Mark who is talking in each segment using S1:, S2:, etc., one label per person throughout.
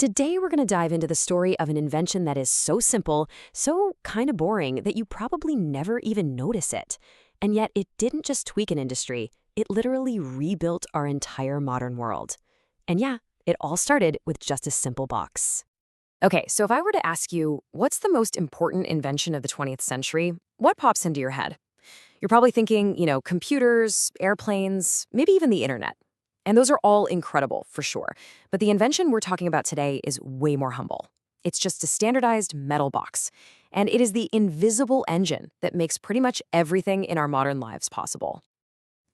S1: Today, we're going to dive into the story of an invention that is so simple, so kind of boring, that you probably never even notice it. And yet, it didn't just tweak an industry, it literally rebuilt our entire modern world. And yeah, it all started with just a simple box. Okay, so if I were to ask you, what's the most important invention of the 20th century, what pops into your head? You're probably thinking, computers, airplanes, maybe even the internet. And those are all incredible, for sure. But the invention we're talking about today is way more humble. It's just a standardized metal box. And it is the invisible engine that makes pretty much everything in our modern lives possible.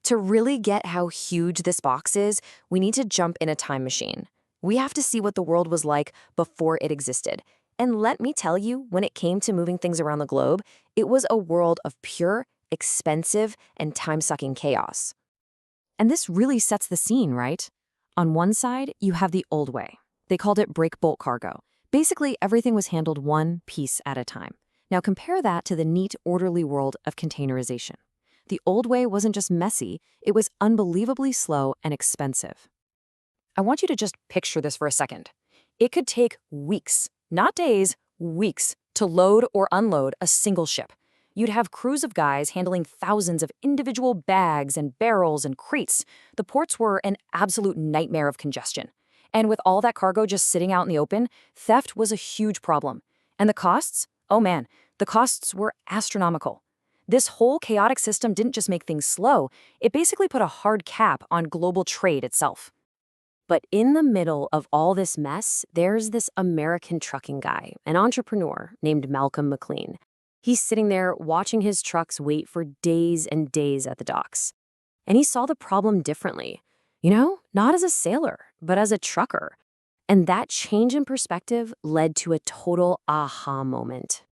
S1: To really get how huge this box is, we need to jump in a time machine. We have to see what the world was like before it existed. And let me tell you, when it came to moving things around the globe, it was a world of pure, expensive, and time-sucking chaos. And this really sets the scene, right? On one side, you have the old way. They called it break-bulk cargo. Basically, everything was handled one piece at a time. Now compare that to the neat, orderly world of containerization. The old way wasn't just messy, it was unbelievably slow and expensive. I want you to just picture this for a second. It could take weeks, not days, weeks, to load or unload a single ship. You'd have crews of guys handling thousands of individual bags and barrels and crates. The ports were an absolute nightmare of congestion. And with all that cargo just sitting out in the open, theft was a huge problem. And the costs? Oh man, the costs were astronomical. This whole chaotic system didn't just make things slow, it basically put a hard cap on global trade itself. But in the middle of all this mess, there's this American trucking guy, an entrepreneur named Malcolm McLean. He's sitting there watching his trucks wait for days and days at the docks. And he saw the problem differently. Not as a sailor, but as a trucker. And that change in perspective led to a total aha moment.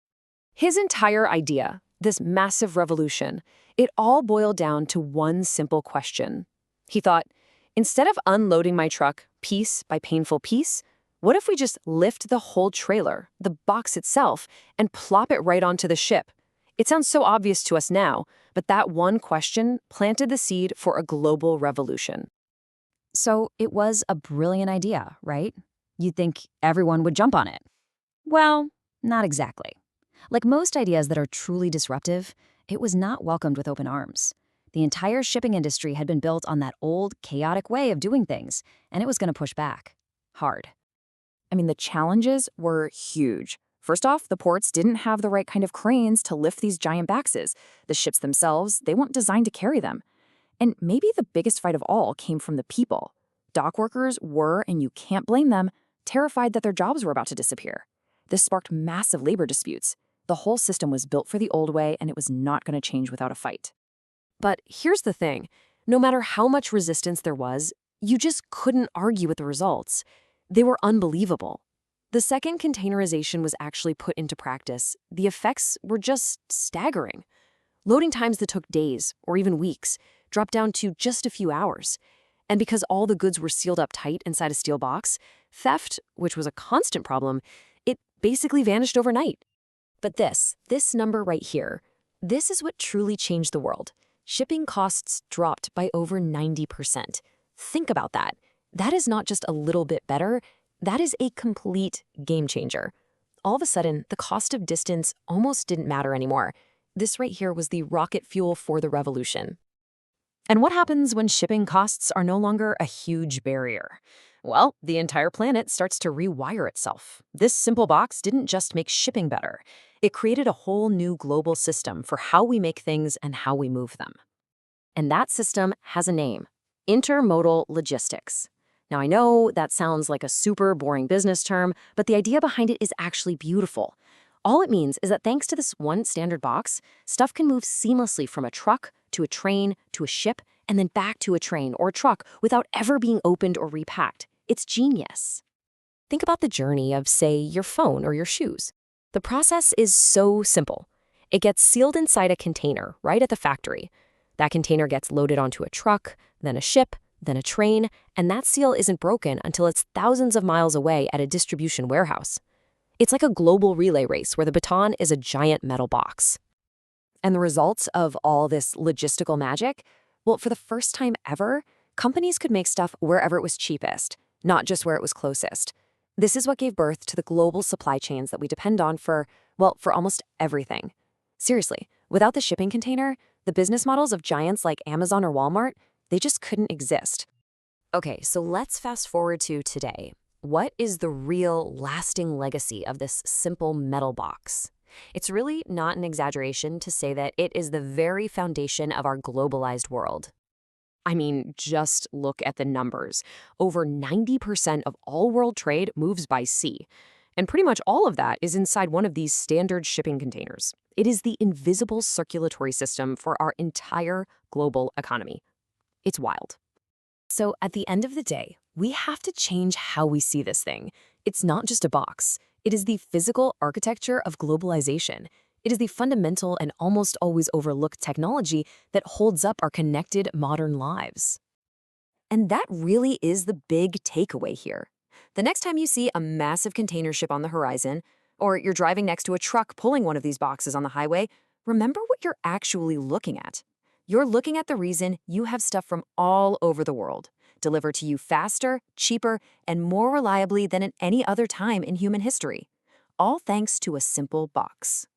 S1: His entire idea, this massive revolution, it all boiled down to one simple question. He thought, instead of unloading my truck piece by painful piece, what if we just lift the whole trailer, the box itself, and plop it right onto the ship? It sounds so obvious to us now, but that one question planted the seed for a global revolution. So it was a brilliant idea, right? You'd think everyone would jump on it. Well, not exactly. Like most ideas that are truly disruptive, it was not welcomed with open arms. The entire shipping industry had been built on that old, chaotic way of doing things, and it was going to push back. Hard. The challenges were huge. First off, the ports didn't have the right kind of cranes to lift these giant boxes. The ships themselves, they weren't designed to carry them. And maybe the biggest fight of all came from the people. Dock workers were, and you can't blame them, terrified that their jobs were about to disappear. This sparked massive labor disputes. The whole system was built for the old way, and it was not going to change without a fight. But here's the thing. No matter how much resistance there was, you just couldn't argue with the results. They were unbelievable. The second containerization was actually put into practice, the effects were just staggering. Loading times that took days, or even weeks, dropped down to just a few hours. And because all the goods were sealed up tight inside a steel box, theft, which was a constant problem, it basically vanished overnight. But this number right here, this is what truly changed the world. Shipping costs dropped by over 90%. Think about that. That is not just a little bit better, that is a complete game changer. All of a sudden, the cost of distance almost didn't matter anymore. This right here was the rocket fuel for the revolution. And what happens when shipping costs are no longer a huge barrier? Well, the entire planet starts to rewire itself. This simple box didn't just make shipping better. It created a whole new global system for how we make things and how we move them. And that system has a name: intermodal logistics. Now, I know that sounds like a super boring business term, but the idea behind it is actually beautiful. All it means is that thanks to this one standard box, stuff can move seamlessly from a truck to a train to a ship and then back to a train or a truck without ever being opened or repacked. It's genius. Think about the journey of, say, your phone or your shoes. The process is so simple. It gets sealed inside a container right at the factory. That container gets loaded onto a truck, then a ship, then a train, and that seal isn't broken until it's thousands of miles away at a distribution warehouse. It's like a global relay race where the baton is a giant metal box. And the results of all this logistical magic? Well, for the first time ever, companies could make stuff wherever it was cheapest, not just where it was closest. This is what gave birth to the global supply chains that we depend on for, well, for almost everything. Seriously, without the shipping container, the business models of giants like Amazon or Walmart, they just couldn't exist. Okay, so let's fast forward to today. What is the real lasting legacy of this simple metal box? It's really not an exaggeration to say that it is the very foundation of our globalized world. I mean, just look at the numbers. Over 90% of all world trade moves by sea. And pretty much all of that is inside one of these standard shipping containers. It is the invisible circulatory system for our entire global economy. It's wild. So at the end of the day, we have to change how we see this thing. It's not just a box. It is the physical architecture of globalization. It is the fundamental and almost always overlooked technology that holds up our connected modern lives. And that really is the big takeaway here. The next time you see a massive container ship on the horizon, or you're driving next to a truck pulling one of these boxes on the highway, remember what you're actually looking at. You're looking at the reason you have stuff from all over the world, delivered to you faster, cheaper, and more reliably than at any other time in human history. All thanks to a simple box.